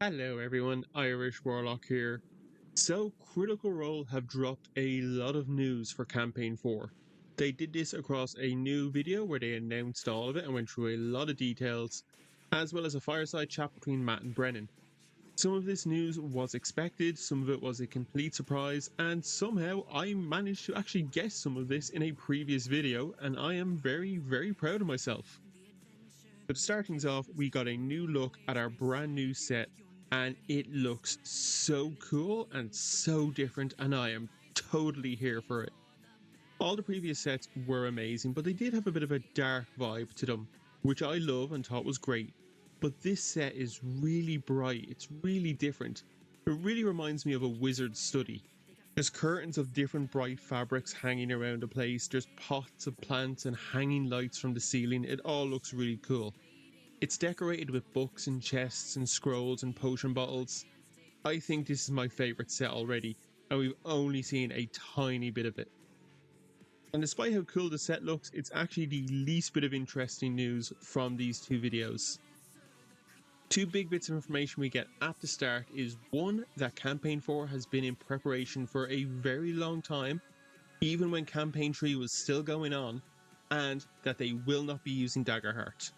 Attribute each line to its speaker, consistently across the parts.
Speaker 1: Hello everyone, Irish Warlock here. So, Critical Role have dropped a lot of news for Campaign 4. They did this across a new video where they announced all of it and went through a lot of details, as well as a fireside chat between Matt and Brennan. Some of this news was expected, some of it was a complete surprise, and somehow I managed to actually guess some of this in a previous video, and I am very proud of myself. But to start things off, we got a new look at our brand new set, and it looks so cool and so different, and I am totally here for it. All the previous sets were amazing, but they did have a bit of a dark vibe to them, which I love and thought was great. But this set is really bright, it's really different. It really reminds me of a wizard's study. There's curtains of different bright fabrics hanging around the place, there's pots of plants and hanging lights from the ceiling, it all looks really cool. It's decorated with books and chests and scrolls and potion bottles. I think this is my favourite set already, and we've only seen a tiny bit of it. And despite how cool the set looks, it's actually the least bit of interesting news from these two videos. Two big bits of information we get at the start is one, that Campaign 4 has been in preparation for a very long time, even when Campaign 3 was still going on, and that they will not be using Daggerheart.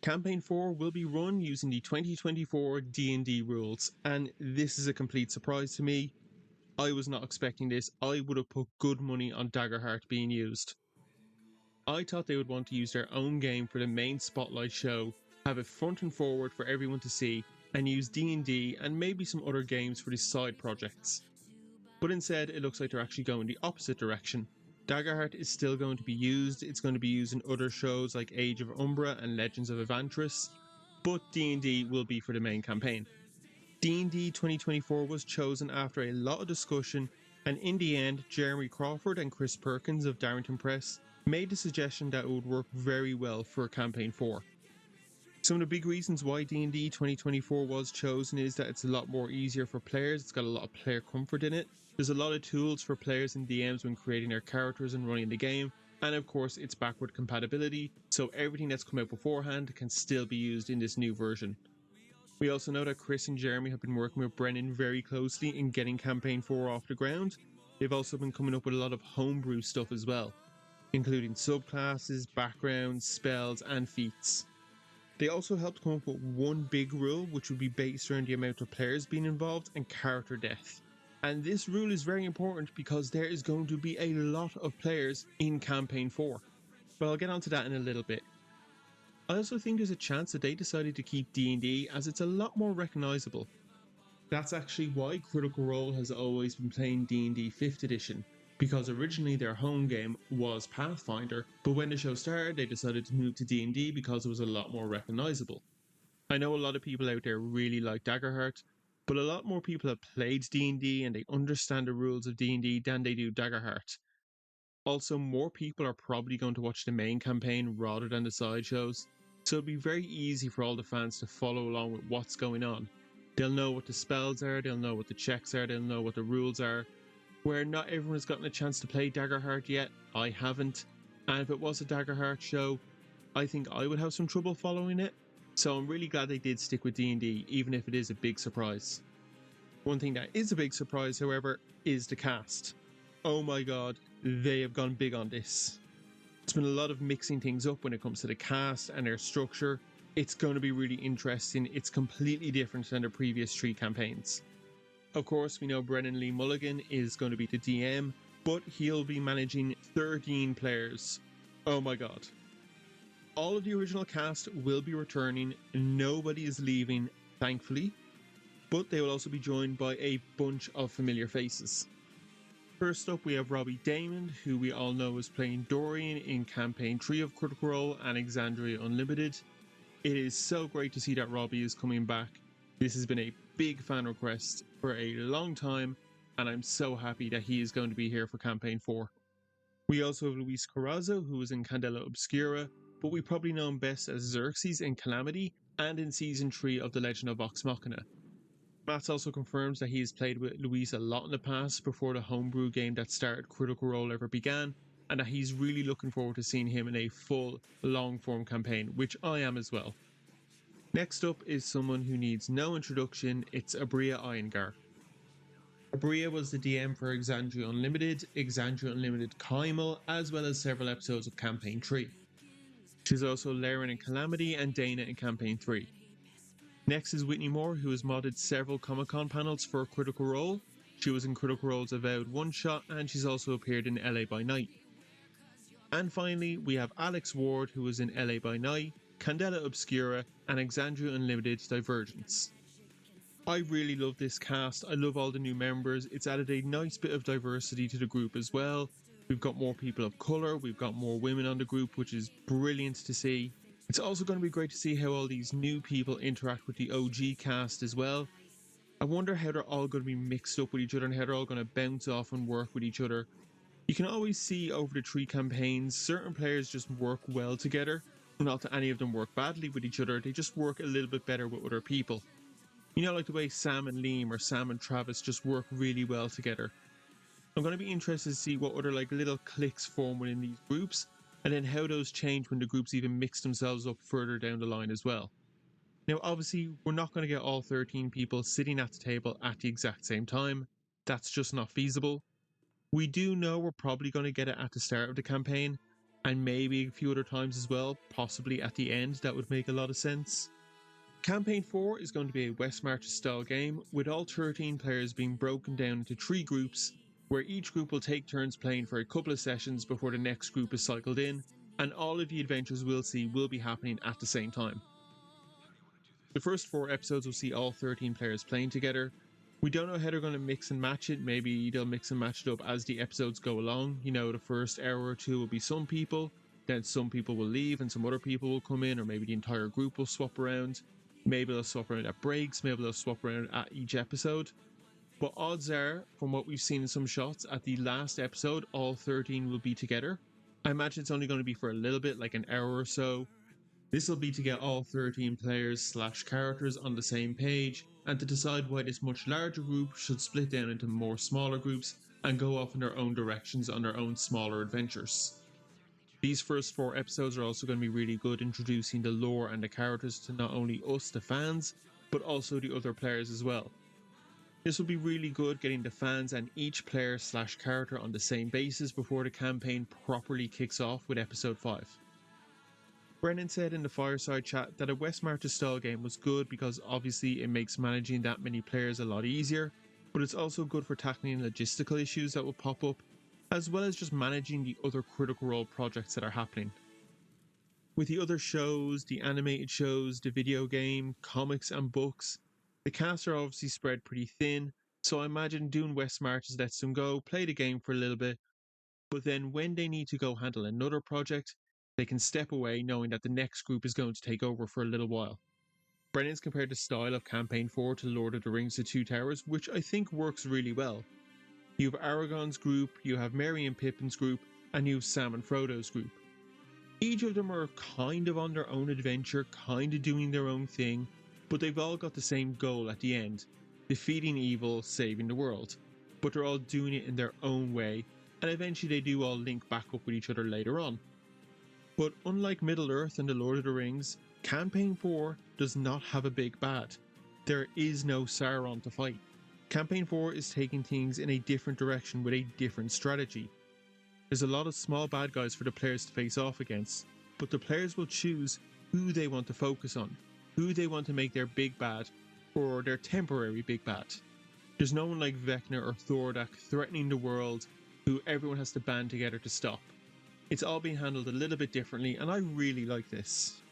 Speaker 1: Campaign 4 will be run using the 2024 D&D rules, and this is a complete surprise to me. I was not expecting this. I would have put good money on Daggerheart being used. I thought they would want to use their own game for the main spotlight show, have it front and forward for everyone to see, and use D&D and maybe some other games for the side projects. But instead, it looks like they're actually going the opposite direction. Daggerheart is still going to be used, it's going to be used in other shows like Age of Umbra and Legends of Evantris, but D&D will be for the main campaign. D&D 2024 was chosen after a lot of discussion, and in the end, Jeremy Crawford and Chris Perkins of Darrington Press made the suggestion that it would work very well for Campaign 4. Some of the big reasons why D&D 2024 was chosen is that it's a lot more easier for players, it's got a lot of player comfort in it, there's a lot of tools for players and DMs when creating their characters and running the game, and of course it's backward compatibility, so everything that's come out beforehand can still be used in this new version. We also know that Chris and Jeremy have been working with Brennan very closely in getting Campaign 4 off the ground. They've also been coming up with a lot of homebrew stuff as well, including subclasses, backgrounds, spells, and feats. They also helped come up with one big rule, which would be based around the amount of players being involved and character death. And this rule is very important because there is going to be a lot of players in Campaign 4. But I'll get onto that in a little bit. I also think there's a chance that they decided to keep D&D as it's a lot more recognisable. That's actually why Critical Role has always been playing D&D 5th edition, because originally their home game was Pathfinder, but when the show started they decided to move to D&D because it was a lot more recognisable. I know a lot of people out there really like Daggerheart, but a lot more people have played D&D and they understand the rules of D&D than they do Daggerheart. Also, more people are probably going to watch the main campaign rather than the side shows, so it'll be very easy for all the fans to follow along with what's going on. They'll know what the spells are, they'll know what the checks are, they'll know what the rules are. Where not everyone has gotten a chance to play Daggerheart yet, I haven't, and if it was a Daggerheart show, I think I would have some trouble following it, so I'm really glad they did stick with D&D, even if it is a big surprise. One thing that is a big surprise, however, is the cast. Oh my god, they have gone big on this. It's been a lot of mixing things up when it comes to the cast and their structure. It's going to be really interesting, it's completely different than the previous 3 campaigns. Of course, we know Brennan Lee Mulligan is going to be the DM, but he'll be managing 13 players. Oh my god. All of the original cast will be returning, nobody is leaving, thankfully, but they will also be joined by a bunch of familiar faces. First up, we have Robbie Damon, who we all know is playing Dorian in Campaign 3 of Critical Role and Exandria Unlimited. It is so great to see that Robbie is coming back. This has been a big fan request for a long time, and I'm so happy that he is going to be here for Campaign 4. We also have Luis Carrazzo, who is in Candela Obscura, but we probably know him best as Xerxes in Calamity and in Season 3 of The Legend of Vox Machina. Matt also confirms that he has played with Luis a lot in the past before the homebrew game that started Critical Role ever began, and that he's really looking forward to seeing him in a full, long-form campaign, which I am as well. Next up is someone who needs no introduction, it's Abria Iyengar. Abria was the DM for Exandria Unlimited, Exandria Unlimited Kaimal, as well as several episodes of Campaign 3. She's also Laren in Calamity and Dana in Campaign 3. Next is Whitney Moore, who has modded several Comic-Con panels for Critical Role. She was in Critical Role's Avowed One Shot, and she's also appeared in LA by Night. And finally, we have Alex Ward, who was in LA by Night, Candela Obscura, and Exandria Unlimited Divergence. I really love this cast, I love all the new members, it's added a nice bit of diversity to the group as well. We've got more people of colour, we've got more women on the group, which is brilliant to see. It's also going to be great to see how all these new people interact with the OG cast as well. I wonder how they're all going to be mixed up with each other and how they're all going to bounce off and work with each other. You can always see over the 3 campaigns, certain players just work well together. Not that any of them work badly with each other, they just work a little bit better with other people. You know, like the way Sam and Liam or Sam and Travis just work really well together. I'm going to be interested to see what other little cliques form within these groups, and then how those change when the groups even mix themselves up further down the line as well. Now obviously, we're not going to get all 13 people sitting at the table at the exact same time. That's just not feasible. We do know we're probably going to get it at the start of the campaign, and maybe a few other times as well, possibly at the end. That would make a lot of sense. Campaign 4 is going to be a West Marches style game, with all 13 players being broken down into 3 groups, where each group will take turns playing for a couple of sessions before the next group is cycled in, and all of the adventures we'll see will be happening at the same time. The first 4 episodes will see all 13 players playing together. We don't know how they're going to mix and match it, maybe they'll mix and match it up as the episodes go along. You know, the first hour or 2 will be some people, then some people will leave and some other people will come in, or maybe the entire group will swap around. Maybe they'll swap around at breaks, maybe they'll swap around at each episode. But odds are, from what we've seen in some shots, at the last episode, all 13 will be together. I imagine it's only going to be for a little bit, like an hour or so. This will be to get all 13 players / characters on the same page, and to decide why this much larger group should split down into more smaller groups and go off in their own directions on their own smaller adventures. These first 4 episodes are also going to be really good, introducing the lore and the characters to not only us, the fans, but also the other players as well. This will be really good, getting the fans and each player / character on the same basis before the campaign properly kicks off with episode 5. Brennan said in the fireside chat that a West Marches style game was good because obviously it makes managing that many players a lot easier, but it's also good for tackling logistical issues that will pop up, as well as just managing the other Critical Role projects that are happening. With the other shows, the animated shows, the video game, comics and books, the casts are obviously spread pretty thin, so I imagine doing West Marches lets them go, play the game for a little bit, but then when they need to go handle another project, they can step away knowing that the next group is going to take over for a little while. Brennan's compared the style of Campaign 4 to Lord of the Rings: The Two Towers, which I think works really well. You have Aragorn's group, you have Merry and Pippin's group, and you have Sam and Frodo's group. Each of them are kind of on their own adventure, kind of doing their own thing, but they've all got the same goal at the end: defeating evil, saving the world. But they're all doing it in their own way, and eventually they do all link back up with each other later on. But unlike Middle-earth and the Lord of the Rings, Campaign 4 does not have a big bad. There is no Sauron to fight. Campaign 4 is taking things in a different direction with a different strategy. There's a lot of small bad guys for the players to face off against, but the players will choose who they want to focus on, who they want to make their big bad, or their temporary big bad. There's no one like Vecna or Thordak threatening the world who everyone has to band together to stop. It's all being handled a little bit differently, and I really like this.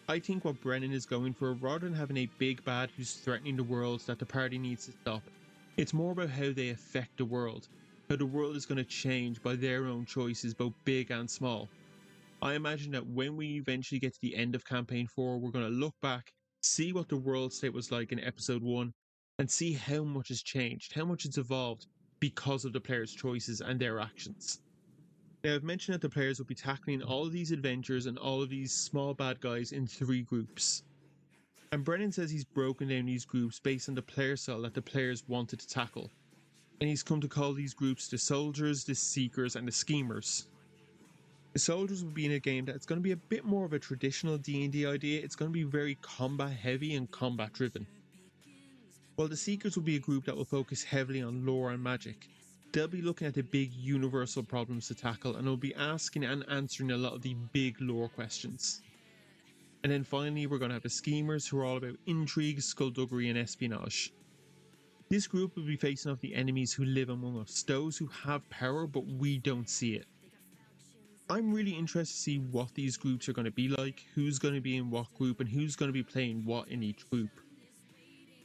Speaker 1: I think what Brennan is going for, rather than having a big bad who's threatening the world that the party needs to stop, it's more about how they affect the world, how the world is going to change by their own choices, both big and small. I imagine that when we eventually get to the end of Campaign 4, we're going to look back, see what the world state was like in Episode 1, and see how much has changed, how much it's evolved because of the players' choices and their actions. Now, I've mentioned that the players will be tackling all of these adventures and all of these small bad guys in 3 groups. And Brennan says he's broken down these groups based on the player style that the players wanted to tackle. And he's come to call these groups the soldiers, the seekers, and the schemers. The soldiers will be in a game that's going to be a bit more of a traditional D&D idea. It's going to be very combat heavy and combat driven. While the Seekers will be a group that will focus heavily on lore and magic, they'll be looking at the big universal problems to tackle and will be asking and answering a lot of the big lore questions. And then finally we're going to have the Schemers, who are all about intrigue, skullduggery and espionage. This group will be facing off the enemies who live among us, those who have power but we don't see it. I'm really interested to see what these groups are going to be like, who's going to be in what group and who's going to be playing what in each group.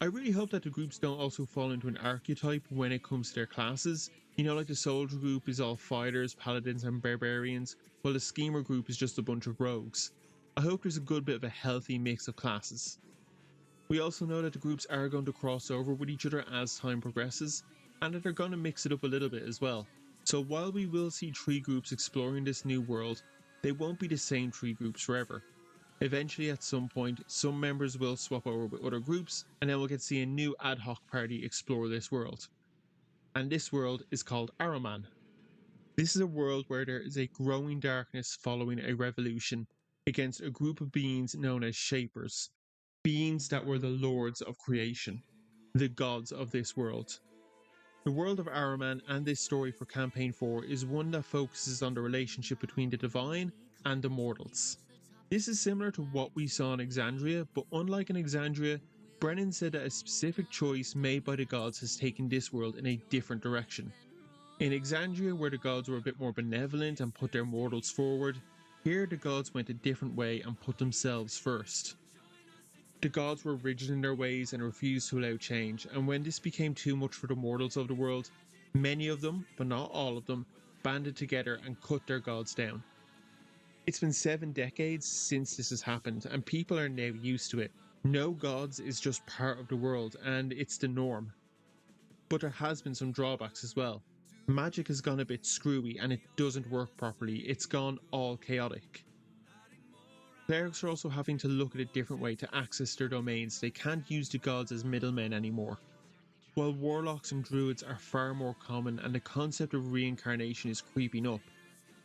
Speaker 1: I really hope that the groups don't also fall into an archetype when it comes to their classes. You know, like the soldier group is all fighters, paladins and barbarians, while the schemer group is just a bunch of rogues. I hope there's a good bit of a healthy mix of classes. We also know that the groups are going to cross over with each other as time progresses, and that they're going to mix it up a little bit as well. So while we will see 3 groups exploring this new world, they won't be the same 3 groups forever. Eventually, at some point, some members will swap over with other groups, and then we'll get to see a new ad hoc party explore this world. And this world is called Araman. This is a world where there is a growing darkness following a revolution against a group of beings known as Shapers, beings that were the lords of creation, the gods of this world. The world of Araman and this story for Campaign 4 is one that focuses on the relationship between the divine and the mortals. This is similar to what we saw in Exandria, but unlike in Exandria, Brennan said that a specific choice made by the gods has taken this world in a different direction. In Exandria, where the gods were a bit more benevolent and put their mortals forward, here the gods went a different way and put themselves first. The gods were rigid in their ways and refused to allow change, and when this became too much for the mortals of the world, many of them, but not all of them, banded together and cut their gods down. It's been 7 decades since this has happened, and people are now used to it. No gods is just part of the world, and it's the norm. But there has been some drawbacks as well. Magic has gone a bit screwy and it doesn't work properly. It's gone all chaotic. Clerics are also having to look at a different way to access their domains. They can't use the gods as middlemen anymore. While warlocks and druids are far more common, and the concept of reincarnation is creeping up,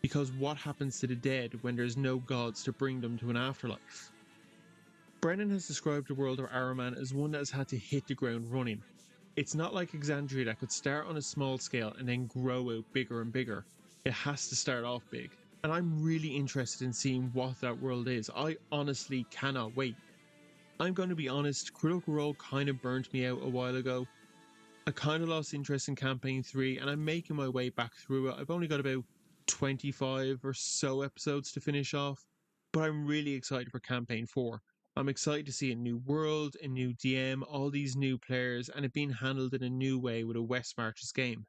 Speaker 1: because what happens to the dead when there's no gods to bring them to an afterlife? Brennan has described the world of Araman as one that has had to hit the ground running. It's not like Exandria that could start on a small scale and then grow out bigger and bigger. It has to start off big, and I'm really interested in seeing what that world is. I honestly cannot wait. I'm going to be honest, Critical Role kind of burnt me out a while ago. I kind of lost interest in Campaign 3 and I'm making my way back through it. I've only got about 25 or so episodes to finish off, but I'm really excited for Campaign 4. I'm excited to see a new world, a new DM, all these new players, and it being handled in a new way with a West Marches game.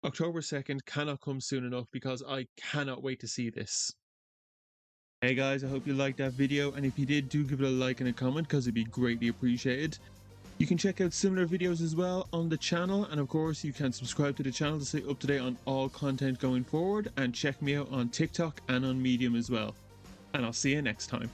Speaker 1: October 2nd cannot come soon enough because I cannot wait to see this. Hey guys, I hope you liked that video, and if you did, do give it a like and a comment because it'd be greatly appreciated. You can check out similar videos as well on the channel, and of course you can subscribe to the channel to stay up to date on all content going forward, and check me out on TikTok and on Medium as well. And I'll see you next time.